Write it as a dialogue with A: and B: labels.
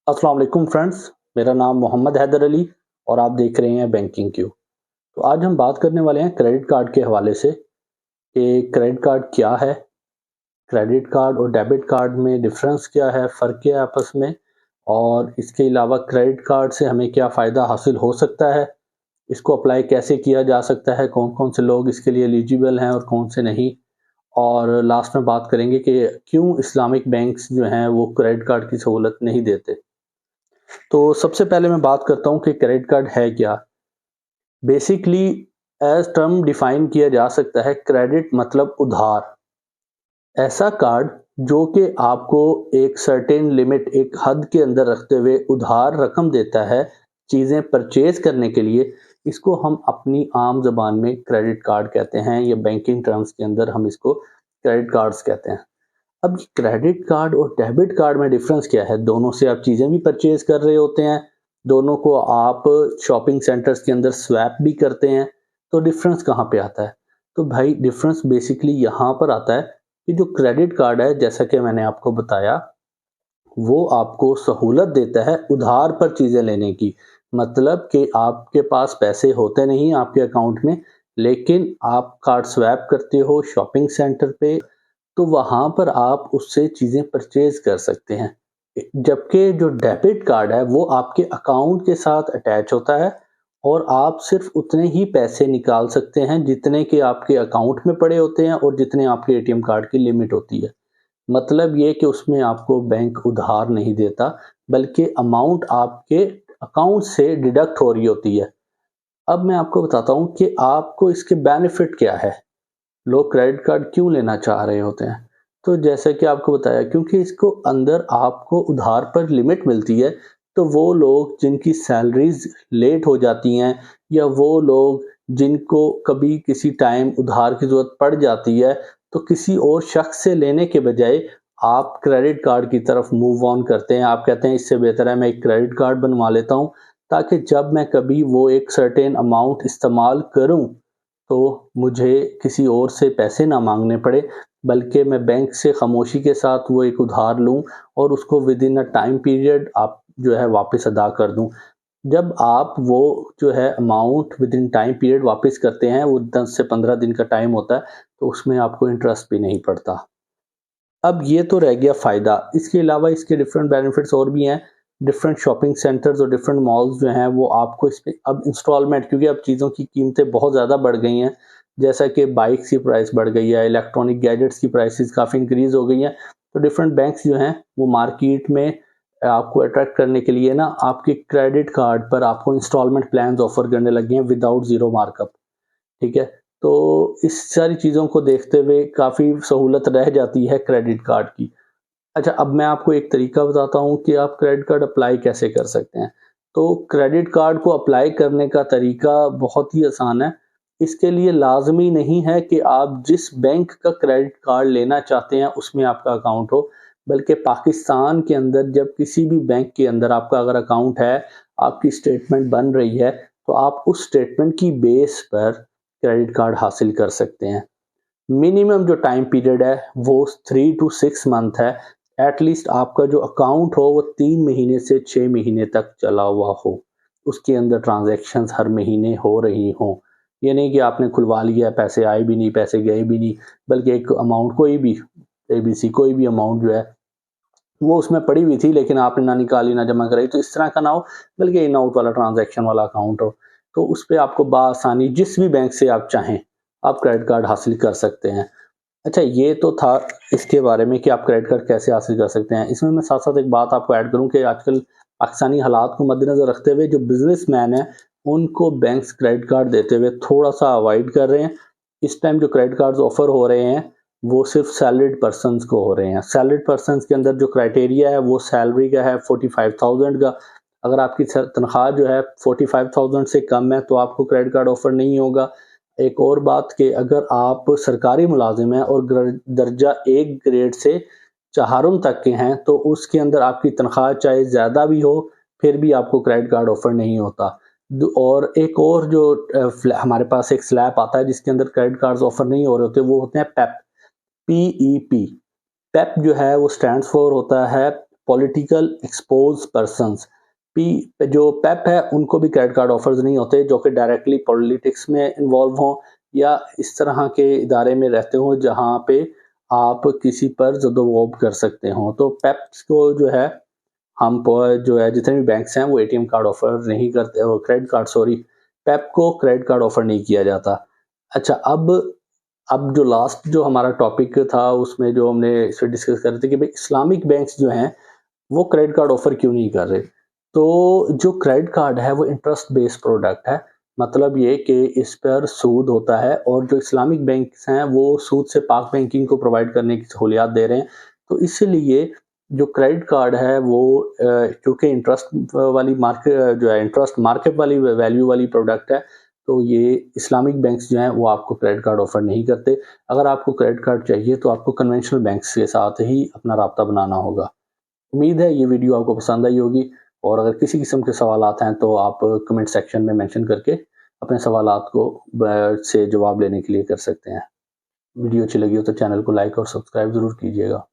A: अस्सलाम वालेकुम फ्रेंड्स, मेरा नाम मोहम्मद हैदर अली और आप देख रहे हैं बैंकिंग क्यू। तो आज हम बात करने वाले हैं क्रेडिट कार्ड के हवाले से कि क्रेडिट कार्ड क्या है, क्रेडिट कार्ड और डेबिट कार्ड में डिफरेंस क्या है, फ़र्क क्या है आपस में और इसके अलावा क्रेडिट कार्ड से हमें क्या फ़ायदा हासिल हो सकता है, इसको अप्लाई कैसे किया जा सकता है, कौन-कौन से लोग इसके लिए एलिजिबल हैं और कौन से नहीं और लास्ट में बात करेंगे कि क्यों इस्लामिक बैंक्स जो हैं वो क्रेडिट कार्ड की सहूलत नहीं देते। तो सबसे पहले मैं बात करता हूँ कि क्रेडिट कार्ड है क्या? बेसिकली एज़ टर्म डिफाइन किया जा सकता है क्रेडिट मतलब उधार। ऐसा कार्ड जो कि आपको एक सर्टेन लिमिट एक हद के अंदर रखते हुए उधार रकम देता है, चीज़ें परचेज़ करने के लिए, इसको हम अपनी आम ज़बान में क्रेडिट कार्ड कहते हैं या बैंकिंग टर्म्स के अंदर हम इसको क्रेडिट कार्ड्स कहते हैं। अब क्रेडिट कार्ड और डेबिट कार्ड में डिफरेंस क्या है? दोनों से आप चीज़ें भी परचेज कर रहे होते हैं, दोनों को आप शॉपिंग सेंटर्स के अंदर स्वैप भी करते हैं, तो डिफरेंस कहाँ पे आता है? तो भाई डिफरेंस बेसिकली यहाँ पर आता है कि जो क्रेडिट कार्ड है जैसा कि मैंने आपको बताया, वो आपको सहूलत देता है उधार पर चीज़ें लेने की। मतलब कि आपके पास पैसे होते नहीं आपके अकाउंट में, लेकिन आप कार्ड स्वैप करते हो शॉपिंग सेंटर पे तो वहाँ पर आप उससे चीज़ें परचेज़ कर सकते हैं। जबकि जो डेबिट कार्ड है वो आपके अकाउंट के साथ अटैच होता है और आप सिर्फ़ उतने ही पैसे निकाल सकते हैं जितने के आपके अकाउंट में पड़े होते हैं और जितने आपके एटीएम कार्ड की लिमिट होती है। मतलब ये कि उसमें आपको बैंक उधार नहीं देता, बल्कि अमाउंट आपके अकाउंट से डिडक्ट हो रही होती है। अब मैं आपको बताता हूँ कि आपको इसके बेनिफिट क्या है? लोग क्रेडिट कार्ड क्यों लेना चाह रहे होते हैं? तो जैसा कि आपको बताया क्योंकि इसको अंदर आपको उधार पर लिमिट मिलती है, तो वो लोग जिनकी सैलरीज़ लेट हो जाती हैं या वो लोग जिनको कभी किसी टाइम उधार की ज़रूरत पड़ जाती है, तो किसी और शख्स से लेने के बजाय आप क्रेडिट कार्ड की तरफ मूव ऑन करते हैं। आप कहते हैं इससे बेहतर है मैं एक क्रेडिट कार्ड बनवा लेता हूँ, ताकि जब मैं कभी वो एक सर्टेन अमाउंट इस्तेमाल करूँ तो मुझे किसी और से पैसे ना माँगने पड़े, बल्कि मैं बैंक से खामोशी के साथ वो एक उधार लूँ और उसको विदिन अ टाइम पीरियड आप जो है वापस अदा कर दूँ। जब आप वो जो है अमाउंट विदिन टाइम पीरियड वापस करते हैं, वो 10 से 15 दिन का टाइम होता है, तो उसमें आपको इंटरेस्ट भी नहीं पड़ता। अब ये तो रह गया फ़ायदा, इसके अलावा इसके डिफरेंट बेनिफिट्स और भी हैं। डिफरेंट शॉपिंग सेंटर्स और डिफरेंट मॉल्स जो हैं वो आपको इसमें अब इंस्टॉलमेंट क्योंकि अब चीज़ों की कीमतें बहुत ज़्यादा बढ़ गई हैं। जैसा कि बाइक्स की प्राइस बढ़ गई है, इलेक्ट्रॉनिक गैजेट्स की प्राइसेज़ काफ़ी इंक्रीज़ हो गई हैं। तो डिफरेंट बैंक्स जो हैं वो मार्केट में आपको अट्रैक्ट करने के लिए ना आपके क्रेडिट कार्ड पर आपको इंस्टॉलमेंट प्लान्स ऑफ़र करने लगे हैं विदाउट ज़ीरो मार्कअप। ठीक है? तो इस सारी चीज़ों को देखते हुए काफ़ी सहूलत रह जाती है क्रेडिट कार्ड की। अच्छा, अब मैं आपको एक तरीका बताता हूँ कि आप क्रेडिट कार्ड अप्लाई कैसे कर सकते हैं। तो क्रेडिट कार्ड को अप्लाई करने का तरीका बहुत ही आसान है। इसके लिए लाज़मी नहीं है कि आप जिस बैंक का क्रेडिट कार्ड लेना चाहते हैं, उसमें आपका अकाउंट हो, बल्कि पाकिस्तान के अंदर जब किसी भी बैंक के अंदर आपका अगर अकाउंट है, आपकी स्टेटमेंट बन रही है, तो आप उस स्टेटमेंट की बेस पर क्रेडिट कार्ड हासिल कर सकते हैं। मिनिमम जो टाइम पीरियड है वो 3 टू 6 मंथ है। एटलीस्ट आपका जो अकाउंट हो वो 3 महीने से 6 महीने तक चला हुआ हो। उसके अंदर ट्रांज़ैक्शंस हर महीने हो रही हों। ये नहीं कि आपने खुलवा लिया, पैसे आए भी नहीं, पैसे गए भी नहीं, बल्कि एक अमाउंट कोई भी एबीसी कोई भी अमाउंट जो है वो उसमें पड़ी हुई थी लेकिन आपने ना निकाली, ना जमा कराई, तो इस तरह का ना हो, बल्कि इन आउट वाला ट्रांज़ैक्शन वाला अकाउंट हो। तो उसपे आपको बआसानी जिस भी बैंक से आप चाहें, आप क्रेडिट कार्ड हासिल कर सकते हैं। अच्छा, ये तो था इसके बारे में कि आप क्रेडिट कार्ड कैसे हासिल कर सकते हैं। इसमें मैं साथ-साथ एक बात आपको ऐड करूँ कि आजकल पाकिस्तानी हालात को मद्देनज़र रखते हुए जो बिज़नेसमैन हैं, उनको बैंक्स क्रेडिट कार्ड देते हुए थोड़ा-सा अवॉइड कर रहे हैं। इस टाइम जो क्रेडिट कार्ड्स ऑफ़र हो रहे हैं, वो सिर्फ़ सैलरीड पर्सन्स को हो रहे हैं। सैलरीड पर्सन्स के अंदर जो क्राइटेरिया है, वो सैलरी का है 45,000 का। अगर आपकी तनख्वाह जो है 45,000 से कम है, तो आपको क्रेडिट कार्ड ऑफ़र नहीं होगा। एक और बात कि अगर आप सरकारी मुलाज़िम हैं और दर्जा 1 ग्रेड से चहारुम तक के हैं, तो उसके अंदर आपकी तनख्वाह चाहे ज़्यादा भी हो, फिर भी आपको क्रेडिट कार्ड ऑफ़र नहीं होता। और एक और जो हमारे पास एक स्लैब आता है जिसके अंदर क्रेडिट कार्ड्स ऑफ़र नहीं हो रहे होते, वो होते हैं पेप, पीईपी। पेप जो है वो स्टैंड्स फॉर होता है पॉलिटिकल एक्सपोज पर्सन्स, जो पेप है उनको भी क्रेडिट कार्ड ऑफर्स नहीं होते जो कि डायरेक्टली पॉलिटिक्स में इन्वॉल्व हों या इस तरह के इदारे में रहते हों जहाँ पे आप किसी पर जदोवोब कर सकते हो। तो पेप्स को जो है हम जो है जितने भी बैंक्स हैं वो एटीएम कार्ड ऑफर नहीं करते, क्रेडिट कार्ड सॉरी पेप को क्रेडिट कार्ड ऑफर नहीं किया जाता। अच्छा, अब जो लास्ट जो हमारा टॉपिक था उसमें जो हमने इस पर डिस्कस कर रहे थे कि भाई इस्लामिक बैंक्स जो हैं वो क्रेडिट कार्ड ऑफर क्यों नहीं कर रहे। तो जो क्रेडिट कार्ड है वो इंटरेस्ट बेस्ड प्रोडक्ट है, मतलब ये कि इस पर सूद होता है और जो इस्लामिक बैंक्स हैं वो सूद से पाक बैंकिंग को प्रोवाइड करने की सहूलियात दे रहे हैं। तो इसीलिए जो क्रेडिट कार्ड है वो क्योंकि इंटरेस्ट वाली मार्केट जो है इंटरेस्ट मार्केट वाली वैल्यू वाली प्रोडक्ट है, तो ये इस्लामिक बैंक्स जो हैं वो आपको क्रेडिट कार्ड ऑफर नहीं करते। अगर आपको क्रेडिट कार्ड चाहिए तो आपको कन्वेंशनल बैंक्स के साथ ही अपना राब्ता बनाना होगा। उम्मीद है ये वीडियो आपको पसंद आई होगी और अगर किसी किस्म के सवालात हैं तो आप कमेंट सेक्शन में मेंशन करके अपने सवालात को से जवाब लेने के लिए कर सकते हैं। वीडियो अच्छी लगी हो तो चैनल को लाइक और सब्सक्राइब ज़रूर कीजिएगा।